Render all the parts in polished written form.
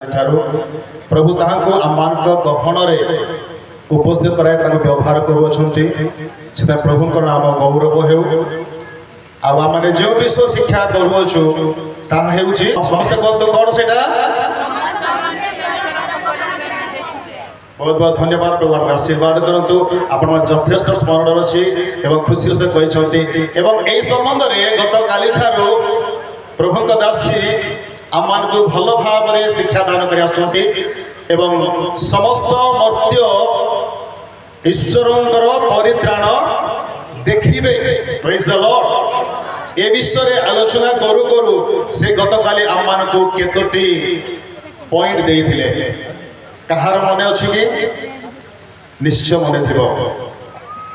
प्रभु ताहाको आम्मानक गहणरे उपस्थित कराए ताको व्यवहार करूछन्ति सेता प्रभुको नाम गौरव हेउ आ माने जो विश्व शिक्षा करूछु ताहा हेउछि समस्त कहतो कोन सेटा बहुत बहुत धन्यवाद प्रभु आशीर्वाद करंतु आपण यथेष्ट स्मरण अछि एवं खुशी से कहछन्ति एवं एई संबंध रे गत काली थारो प्रभुक दासी आमान को भल भाव में शिक्षा दान कर समस्त मर्त्य ईश्वर परित्राण देखिबे प्रेज द लॉर्ड ए विषय रे आलोचना करू करू से गतकाली आमान को केतोटी पॉइंट देइथिले कहार मन अछि कि निश्चय मन थिबो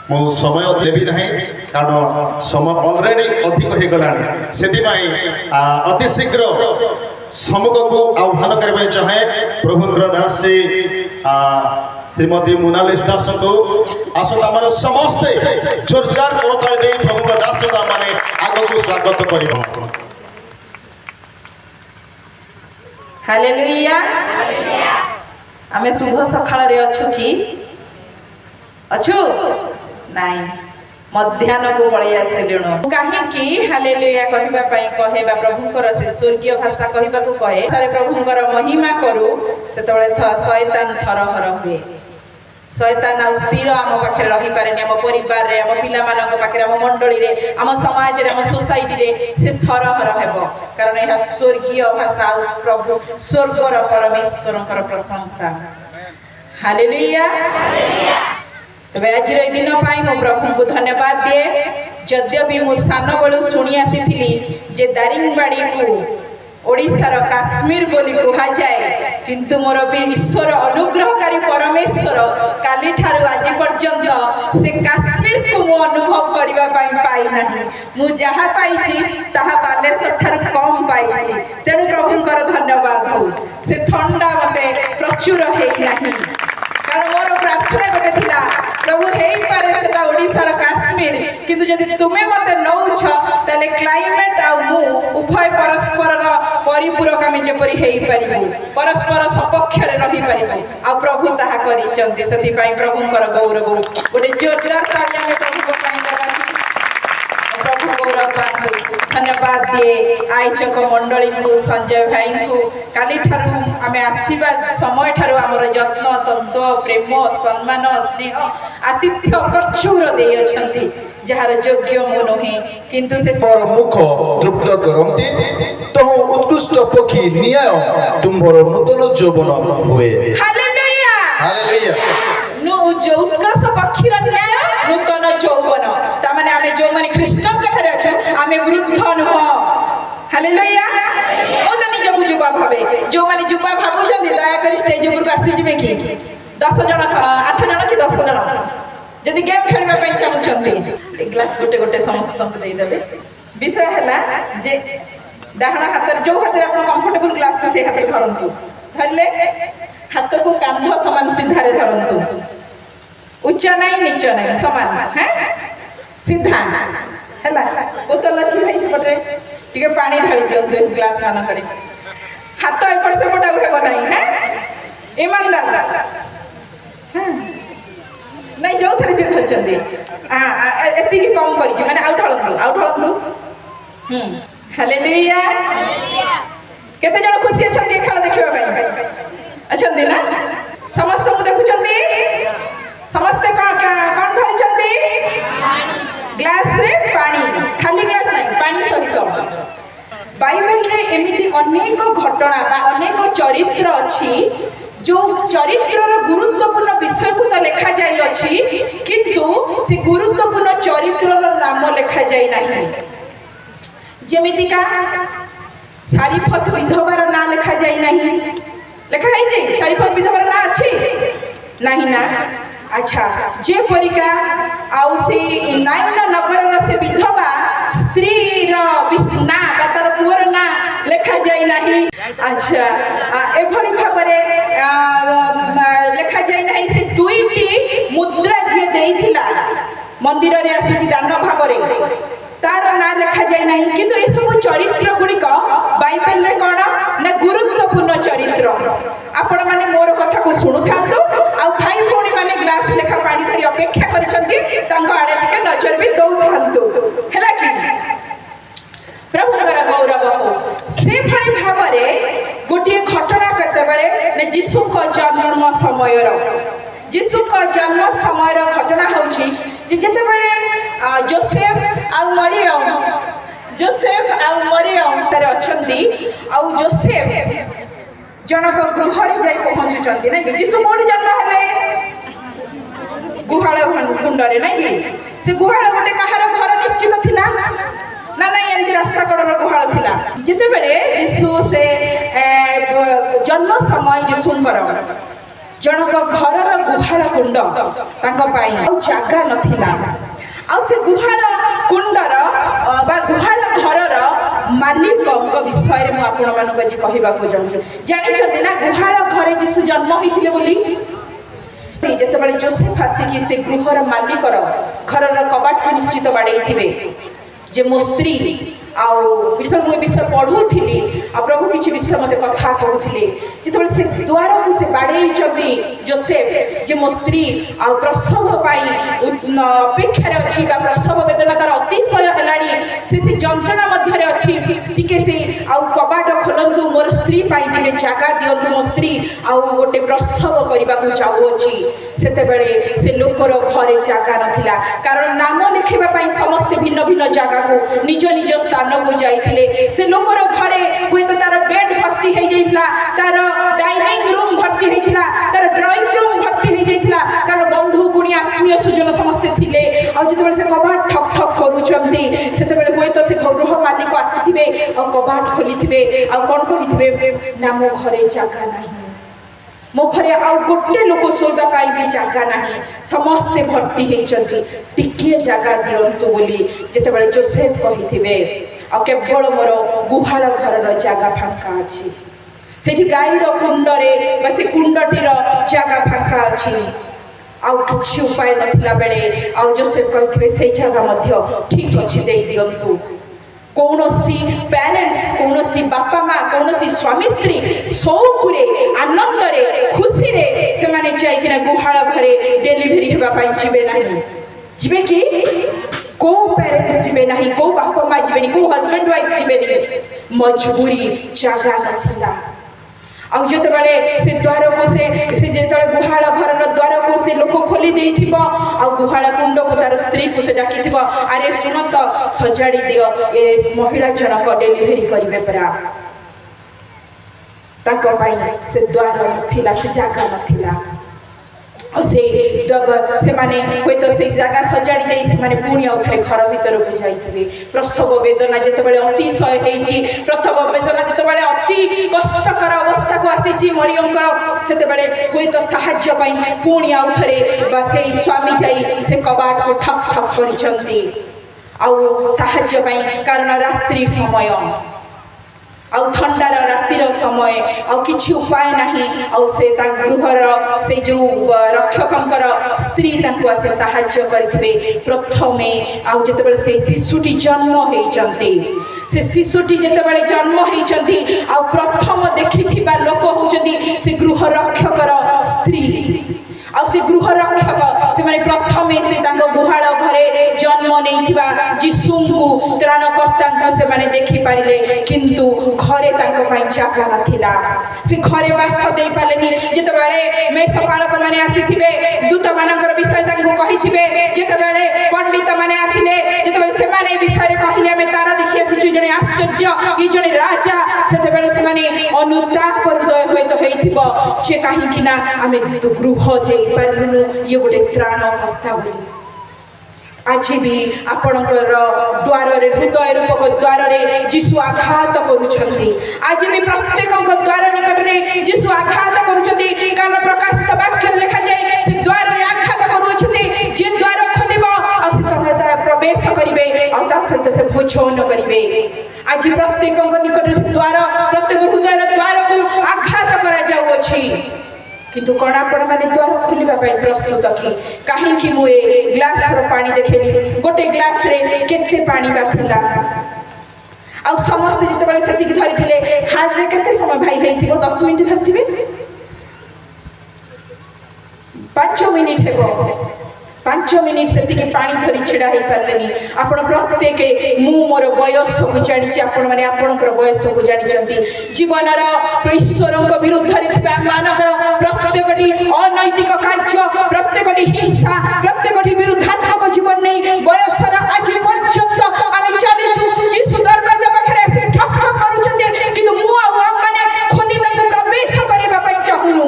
मो समय देवी नहीं कारण समय ऑलरेडी अधिक हो गलानी से अति शीघ्र सम्मुख को आह्वान करबे चाहे प्रभु दास से श्रीमती मोनालिस दास को आसता माने समस्त जोरदार करताल दे प्रभु दास माने आगो को स्वागत करबो हालेलुया आमे शुभ सखाळ रे अछु की अछु नाई मध्याह्न को पळै आसिलुनु कहीं हालेलुया कहबा प्रभुकर से स्वर्गीय भाषा कहबा को कहे सारे प्रभुकर महिमा करू सेतबेले शैतान थरहर हुए शैतान आ स्थिर आम पाखे रही पारेनी आम परिवार रे आम पिला मानक पाखे आम मंडली रे आम समाज रे आम सोसाइटी रे से थरहर हेबो कारण यह स्वर्गीय भाषा प्रभु स्वर्गर परमेश्वरकर प्रशंसा हालेलुया तबे आज दिन मो प्रभु को धन्यवाद दिए यद्यपि मु सान बलु शुणी आसी जे दारिंगबाड़ी को ओडिशार काश्मीर बोली कहा जाए किंतु मोर भी ईश्वर अनुग्रहकारी परमेश्वर काली ठारू आज पर्यंत से काश्मीर को मु अनुभव करबा पाई नहीं मु जहा पाइछि ताहा बालेश्वर ठारू कम पाइछि तेणु प्रभुकर धन्यवाद हो से ठंडा मते प्रचुर हे नहीं कारण मोर प्रार्थना गोटे थिला प्रभु हेई पारे सेटा ओडिशार काश्मीर किंतु यदि तुमे मते नौछ तले क्लाइमेट आ मु उभय परस्पर परिपूरक आमे जेपरि हेई परिबु परस्पर सपक्ष रे रही परिबु आ प्रभु ताहा करिचंती सेति पई प्रभुकर गौरव गोटे जोरदार ताली आमे प्रभु को पई देबा प्रभु गौरव पांतु धन्यवाद दिए आइचक मंडली को संजय भाई को काली ठारू आमे आशीर्वाद समय ठारू हमर यत्न तंत्र प्रेम सम्मान स्नेह आतिथ्य प्रचुर दे अछंती जहार योग्य मो नहे किंतु से मुख तृप्त करंती तो उत्कृष्ट पक्षी न्याय तुमर नूतन यौवन हुए हालेलुया हालेलुया जो उत्कृष्ट पक्षी न्याय नूतन यौवन ता माने आमे जो माने ख्रीष्टन कठारे अछु आमे वृद्ध नह हालेलुया ओ त निज को जुबा भावे जो माने जुबा भाबु जंदी दया कर स्टेज ऊपर आसी जिमे की 10 जण 8 जण कि 10 जण जदि गेम खेलबा पई चाहउछंती ग्लास गोटे गोटे समस्त को दे देबे विषय हला जे डाहणा हाथ जो हाथ रे अपन कंफर्टेबल ग्लास को से हाथ धरंतु धरले हाथ को कांध समान सीधा रे धरंतु उच्च नहीं नीच नहीं समान हैं सीधा हला बोतल अछि भाई से पटरे टिके पानी ढाली दियंतु ग्लास मान करे हाथ एपट से पटा उठे बनाई हैं ईमानदार हैं नहीं जो थरे जे धरचंदी एति की कम करी कि माने आउट हळंतु हालेलुया केते जण खुशी अछंती खेल देखिबा पई अछंती ना समस्त को देखुचंती समस्त कौन धरचंती ग्लास रे पानी खाली ग्लास नहीं पानी सहित बाइबल रे एमिति अनेक घटना बा अनेक चरित्र अछि जो चरित्रर गुरुत्वपूर्ण विषय को तो लिखा जाई अछि किंतु से गुरुत्वपूर्ण चरित्रर नाम लिखा जाई नहीं जेमिति का सारीफत विधवार नाम लिखा जाई नहीं लिखा है जे सारीफत विधवार नाम अछि नहीं ना अच्छा जे परिका आउ से नायन नगर से विधवा स्त्री ना बातर पुअर ना लिखा जाई नहीं अच्छा एभली भाबरे लिखा जाई नहीं से दुईटी मुद्रा जे देइथिला मंदिर रे आसी दान भाबरे तार ना लिखा जाए नहीं किंतु ये सब चरित्र गुड़िक बाइबल रे कौन ना गुरुत्वपूर्ण चरित्र आपण माने मोर कथा को शुणु था आ भाई भौणी माने ग्लास लेखा पानी धरी अपेक्षा करिसंती तांको आड़े टिके नजर भी दौ थांतु हैला कि प्रभुଙ୍କର गौरव हो से भली भाबरे गोटे घटना केते बेले ने यीशुଙ୍କ जन्म समयर यीशुଙ୍କ जन्म समयर घटना होछि जे जेते बेले जोसेफ आ मरियम तारे अछंती आ जोसेफ जनक गृह रे जाई पहुंचुचंती नै यीशु कोडी जन्म हले गुहाळ कुंड रे नै से गुहाळ गोटे कहार घर निश्चित थिला ना ना एंती रास्ता कड़र गुहाळ थिला जेते बेले यीशु से जन्म समय यीशुंकर जनक घरर गुहाळ कुंड तांको पाई आ जागा नथिला आ से गुहाळ कुंडर बा गुहाळ घरर मालिकଙ୍କ विषय में आपण मानक जी कहबा को जाउछ जानि छथि ना गुहाळ घरे यीशु जन्म होइथिले बोली जेते बेले जोसेफ आसी से गृहर मालिकर घरर कबाट को निश्चित बाडै थिबे जे मो स्त्री आउ मुझे विषय पढ़ुली आ प्रभु किसी विषय मत कथा कहते जिते से द्वार को से बाड़े जोसेफ जे मो स्त्री आ प्रसव अपेक्षार अच्छी प्रसव वेदना तार अतिशय है से जंत्रणा मध्य अच्छी टिके से आउ कबाट खोलतु मोर स्त्री टे जगह दिंतु मो स्त्री आउ गोटे प्रसव करने को चाहूँगी से लोकर घरे जगह नाला कारण नाम लिखापी समस्ते भिन्न भिन्न जगह को निज निज स्थान को जाइए से लोकर घरे हुए तो तार बेड भर्ती हो जाता तार डाइनिंग रूम भर्ती होता तार ड्राइंग रूम भर्ती हो जाता कारण बंधु पुणी आत्मीय सुजन समस्ते थिले आते से कबाट ठक ठक करुँच से हुए तो से गृह मालिक आसी कबाट खोली आ कौन कही ना मो घरे जगह ना मो घरे आउ गोटे लोक शोवाई भी जगह ना समस्ते भर्ती होती टिके जगह दिंतु बोली जिते जोसेफ कही आ केवल मोर गुहाल घर जगह फांका अच्छी से गाईर कुंडरे से कुंडटीर जगह फांका अच्छी आउ किसी उपाय नथिला बेले आउ जोसेफ कही से जगह ठीक अच्छी दे दिंतु कौनसी पेरेंट्स कौनसी बापा माँ कौनसी स्वामी स्त्री शौकुरे आनंदरे खुशी रे से माने जाइकिना गुहाळ घरे डेलीवरी हेबा जीवे नहीं जीवे कि को पेरेंट्स जीवे नहीं को बापा माँ जीवे नहीं को हस्बैंड वाइफ जीवे नहीं मजबूरी जगह नथिला आउ जिते से द्वार को से जिते गुहाळ घर द्वार को से लोक खोली देथिबो आ गुहाळ कुंड को तार स्त्री को से डाकिथिबो अरे सुन तो सजाड़ी दियो ए महिला जनक डेलीवरी करिवे परा ताको पाई से द्वार नथिला से जगह नथिला से माने हुए तो से जगह सजाड़ी दे से माने पुणी आउ थे घर भीतर को जाइथिबे प्रसव वेदना जेतेबेले अतिशय हेची प्रथम वेदना जेतेबेले अति कष्टकर अवस्था को आसी मरियमकर सेतेबेले हुए तो साहाय्य पाई पुणी आउ थे से स्वामी जाई से कबाट को ठक ठक करिसंती आउ साहाय्य पाई कारण रात्रि समय आउ ठंडार रातिर समय आउ किछि उपाय नहीं आउ से गृहर से जो रक्षकंकर स्त्री तांको आसे साहाय्य करथिबे प्रथमे आउ जेतेबेले से शिशुटी जन्म होइचंती से शिशुटी जेतेबेले जन्म होइचंती आउ प्रथम देखिथिबा लोक होउचंती से गृह रक्षकर स्त्री आउ से गृह रक्षक से माने प्रथमे से तांको गुहाळ घरे जन्म नेइथिबा यीशुंकु त्राणकर्ता से माने देखि पारिले किंतु घरे तांको पई जगह नथिला से घरे वास देई पालेनी जेतेबेले मे सपालक माने आसीथिबे दूत मानकर विषय तांको कहिथिबे जेतेबेले पंडित माने आसिले जेतेबेले से माने विषय कहिले हमें तारा देखि आसी जने आश्चर्य ई जने राजा सेतेबेले से माने अनुताप हृदय होय तो हेइथिबो जे काहे किना हमें गृह जे पारलुनु ये गोटे त्राणकर्ता बोली आज भी आपणकर द्वार रे हृदय रूपक द्वार रे यीशु आघात करूछंती आज भी प्रत्येक द्वार निकट रे यीशु आघात करूछंती कारण प्रकाशित वाक्य लिखा जाय से द्वार रे आघात करूछंती जे द्वार खोलिबो आ से तमता प्रवेश करिवे आ ता सहित से भोजन करिवे आज प्रत्येक निकट रे द्वार प्रत्येक हृदय रे द्वार को आघात करा जाउ अछि କିନ୍ତୁ କଣ ଆପଣମାନେ ଦ୍ୱାର ଖୋଲିବା ପାଇଁ ପ୍ରସ୍ତୁତ କି? କାହିଁକି ମୁଁ ଏ ଗ୍ଲାସର ପାଣି ଦେଖେଇଲି? ଗୋଟେ ଗ୍ଲାସରେ କେତେ ପାଣି ବା ଥିଲା? ଆଉ ସମସ୍ତେ ଯେତେବେଳେ ସେତିକି ଧରିଥିଲେ, ହାର୍ଡରେ କେତେ ସମୟ ଭାଇ ହେଇଥିବ? 10 ମିନିଟ୍ ଧରିଥିବେ, 5 ମିନିଟ୍ ହେବ। 5 ମିନିଟ୍ ସେତିକି ପାଣି ଧରି ଛିଡ଼ା ହେଇପାରିଲେନି। ଆପଣ ପ୍ରତ୍ୟେକ, ମୁଁ ମୋର ବୟସକୁ ଜାଣିଛି, ଆପଣମାନେ ଆପଣଙ୍କର ବୟସକୁ ଜାଣିଛନ୍ତି। ଜୀବନର ଈଶ୍ୱରଙ୍କ ବିରୁଦ୍ଧରେ ଥିବା ଆମମାନଙ୍କର ପ୍ରତ୍ୟେକଟି ଅନୈତିକ କାର୍ଯ୍ୟ, ପ୍ରତ୍ୟେକଟି ହିଂସା, ପ୍ରତ୍ୟେକଟି ବିରୁଦ୍ଧାତ୍ମକ ଜୀବନ ନେଇ ବୟସର ଆଜି ପର୍ଯ୍ୟନ୍ତ ଆମେ ଚାଲିଛୁ। ଯୀଶୁ ଦରବାଜା ପାଖରେ ଆସି ଠକ୍ ଠକ୍ କରୁଛନ୍ତି, କିନ୍ତୁ ମୁଁ ଆଉ ଆମମାନେ ଖୋଲି ତାଙ୍କୁ ପ୍ରବେଶ କରିବା ପାଇଁ ଚାହୁଁନୁ।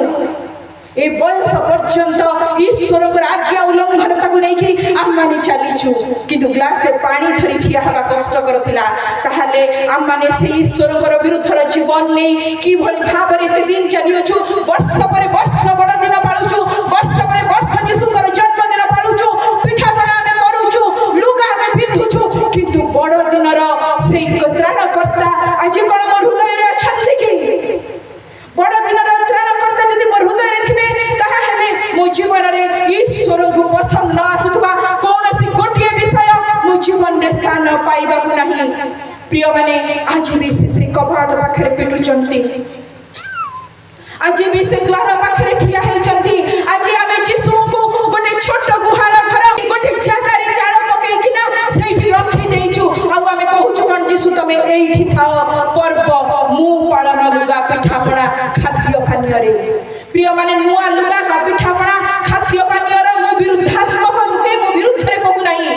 ଏ ବୟସ ପର୍ଯ୍ୟନ୍ତ ଈଶ୍ୱରଙ୍କର ଆଜ୍ଞା ଉଲ୍ଲଂଘନ ତାକୁ ନେଇକି ଆମମାନେ ଚାଲିଛୁ, କିନ୍ତୁ ଗ୍ଲାସରେ ପାଣି ଧରି ଠିଆ ହେବା କଷ୍ଟକର ଥିଲା। ତାହେଲେ ଆମମାନେ ସେ ଈଶ୍ୱରଙ୍କର ବିରୁଦ୍ଧର ଜୀବନ ନେଇ କିଭଳି ଭାବରେ ଏତେ ଦିନ ଚାଲିଅଛୁ? ବର୍ଷ ପରେ ବର୍ଷ ବଡ଼ ଦିନ ପାଳୁଛୁ, ବର୍ଷ ପରେ ବର୍ଷ ଯୀଶୁଙ୍କର ଜନ୍ମଦିନ ପାଳୁଛୁ, ପିଠାପଣା ଆମେ କରୁଛୁ, ଲୁଗା ଆମେ ପିନ୍ଧୁଛୁ, କିନ୍ତୁ ବଡ଼ ଦିନର ସେଇ ତ୍ରାଣକର୍ତ୍ତା ଆଜି କ'ଣ ମୋ ହୃଦୟରେ ଅଛନ୍ତି କି? ବଡ଼ ଦିନର ତ୍ରାଣକର୍ତ୍ତା ଯଦି ମୋ ହୃଦୟରେ ଥିବେ, ତାହେଲେ ମୋ ଜୀବନରେ ଈଶ୍ୱରଙ୍କୁ ପସନ୍ଦ ନ ଆସୁଥିବା କୌଣସି ଗୋଟିଏ ବିଷୟ ମୋ ଜୀବନରେ ସ୍ଥାନ ପାଇବାକୁ ନାହିଁ। ପ୍ରିୟମାନେ, ଆଜି ବି ସେ କବାଟ ପାଖରେ ପିଟୁଛନ୍ତି, ଆଜି ବି ସେ ଦ୍ୱାର ପାଖରେ ଠିଆ ହେଇଛନ୍ତି। ଆଜି ଆମେ ଯୀଶୁଙ୍କୁ ଗୋଟେ ଛୋଟ ଗୁହାଳ ଘର, ଗୋଟେ ଜାଗାରେ ଚାଳ ପକେଇକିନା ସେଇଠି ରଖିଦେଇଛୁ। ଆଉ ଆମେ କହୁଛୁ କ'ଣ? ଯୀଶୁ ତମେ ଏଇଠି ଥାଅ, ପର୍ବ ମୁଁ ପାଳନ, ଲୁଗା ପିଠାପଣା ଖାଦ୍ୟ ପାନୀୟରେ। ପ୍ରିୟମାନେ, ନୂଆ ଲୁଗା ପିଠାପଣା ଖାଦ୍ୟ ପାନୀୟର ମୁଁ ବିରୁଦ୍ଧାତ୍ମକ ନୁହେଁ, ମୁଁ ବିରୁଦ୍ଧରେ କହୁନାହିଁ,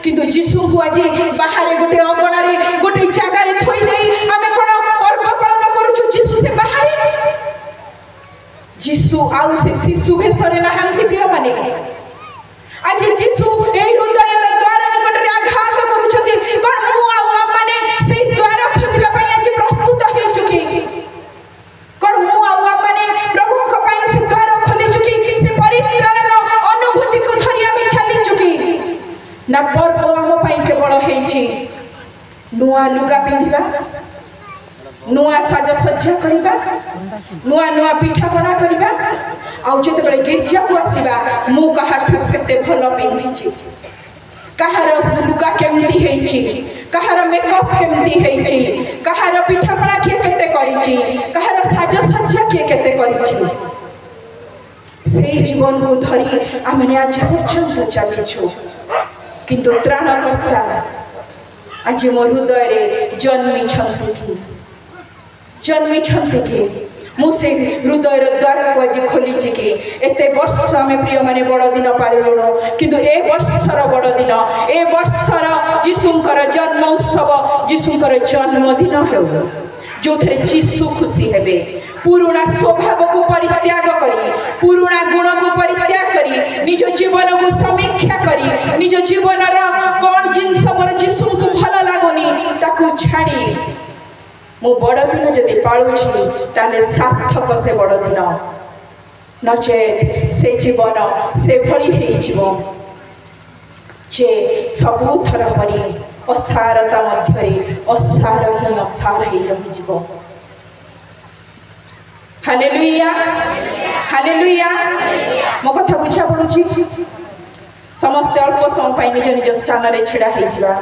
କିନ୍ତୁ ଯୀଶୁଙ୍କୁ ଆଜି ବାହାରେ ଗୋଟେ ଅଗଣାରେ ଗୋଟେ ଜାଗାରେ ଥୋଇ ଦେଇ ଆମେ କ'ଣ ପର୍ବ ପାଳନ କରୁଛୁ? ଯୀଶୁ ସେ ବାହାରେ, ଯୀଶୁ ଆଉ ସେ ଶିଶୁ ବେଶରେ ନାହାନ୍ତି। ପ୍ରିୟମାନେ, ଆଜି ଯୀଶୁ ଏହି ହୃଦୟର ଦ୍ୱାର ନିକଟରେ ଆଘାତ କରୁଛନ୍ତି। କ'ଣ ମୁଁ ଆଉ ଆମମାନେ ସେଇ ଦ୍ୱାର ଖୋଲିବା ପାଇଁ ଆଜି ପ୍ରସ୍ତୁତ ହେଇଛୁ କି? କ'ଣ ମୁଁ ଆଉ ଆମମାନେ ପ୍ରଭୁଙ୍କ ପାଇଁ ସେ ଦ୍ୱାର ଖୋଲିଛୁ କି? ସେ ପରିତ୍ରାଣର ଅନୁଭୂତିକୁ ଧରି ଆମେ ଚାଲିଛୁ କି? ନା ପର୍ବ ଆମ ପାଇଁ କେବଳ ହେଇଛି ନୂଆ ଲୁଗା ପିନ୍ଧିବା, ନୂଆ ସାଜସଜ୍ଜା କରିବା, ନୂଆ ନୂଆ ପିଠାପଣା କରିବା, ଆଉ ଯେତେବେଳେ ଗିର୍ଜାକୁ ଆସିବା ମୁଁ କାହାଠୁ କେତେ ଭଲ ପିନ୍ଧିଛି, କାହାର ଲୁଗା କେମିତି ହେଇଛି, କାହାର ମେକଅପ୍ କେମିତି ହେଇଛି, କାହାର ପିଠାପଣା କିଏ କେତେ କରିଛି, କାହାର ସାଜସଜ୍ଜା କିଏ କେତେ କରିଛି, ସେଇ ଜୀବନକୁ ଧରି ଆମେ ଆଜି ପର୍ଯ୍ୟନ୍ତ ଚାଲିଛୁ। କିନ୍ତୁ ତ୍ରାଣକର୍ତ୍ତା ଆଜି ମୋ ହୃଦୟରେ ଜନ୍ମିଛନ୍ତି କି? ଜନ୍ମିଛନ୍ତି କି? ମୁଁ ସେ ହୃଦୟର ଦ୍ୱାରକୁ ଆଜି ଖୋଲିଛି କି? ଏତେ ବର୍ଷ ଆମେ ପ୍ରିୟମାନେ ବଡ଼ ଦିନ ପାଳିଲୁଣୁ, କିନ୍ତୁ ଏ ବର୍ଷର ବଡ଼ ଦିନ, ଏ ବର୍ଷର ଯୀଶୁଙ୍କର ଜନ୍ମ ଉତ୍ସବ, ଯୀଶୁଙ୍କର ଜନ୍ମଦିନ ହେଉ, ଯେଉଁଥିରେ ଯୀଶୁ ଖୁସି ହେବେ। ପୁରୁଣା ସ୍ୱଭାବକୁ ପରିତ୍ୟାଗ କରି, ପୁରୁଣା ଗୁଣକୁ ପରିତ୍ୟାଗ କରି, ନିଜ ଜୀବନକୁ ସମୀକ୍ଷା କରି, ନିଜ ଜୀବନର କ'ଣ ଜିନିଷ ମୋର ଯୀଶୁଙ୍କୁ ଭଲ ଲାଗୁନି ତାକୁ ଛାଡ଼ି ମୁଁ ବଡ଼ ଦିନ ଯଦି ପାଳୁଛି, ତାହେଲେ ସାର୍ଥକ ସେ ବଡ଼ ଦିନ। ନଚେତ୍ ସେ ଜୀବନ ସେଭଳି ହେଇଯିବ ଯେ ସବୁଥର ପରି ଅସାରତା ମଧ୍ୟରେ ଅସାର ହିଁ ଅସାର ହେଇ ରହିଯିବ। Hallelujah, hallelujah. ମୋ କଥା ବୁଝା ପଡ଼ୁଛି? ସମସ୍ତେ ଅଳ୍ପ ସମୟ ପାଇଁ ନିଜ ନିଜ ସ୍ଥାନରେ ଛିଡ଼ା ହେଇଯିବା।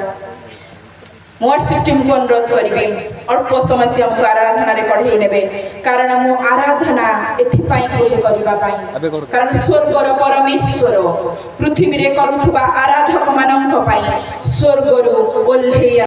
ମୁଁ WhatsApp ଟିମ୍କୁ ଅନୁରୋଧ କରିବି, ଅଳ୍ପ ସମୟ ସେ ଆମକୁ ଆରାଧନାରେ କଢ଼େଇ ନେବେ। କାରଣ ମୁଁ ଆରାଧନା ଏଥିପାଇଁ କୁହେ କରିବା ପାଇଁ, କାରଣ ସ୍ୱର୍ଗର ପରମେଶ୍ୱର ପୃଥିବୀରେ କରୁଥିବା ଆରାଧକମାନଙ୍କ ପାଇଁ ସ୍ୱର୍ଗରୁ ଓହ୍ଲେଇ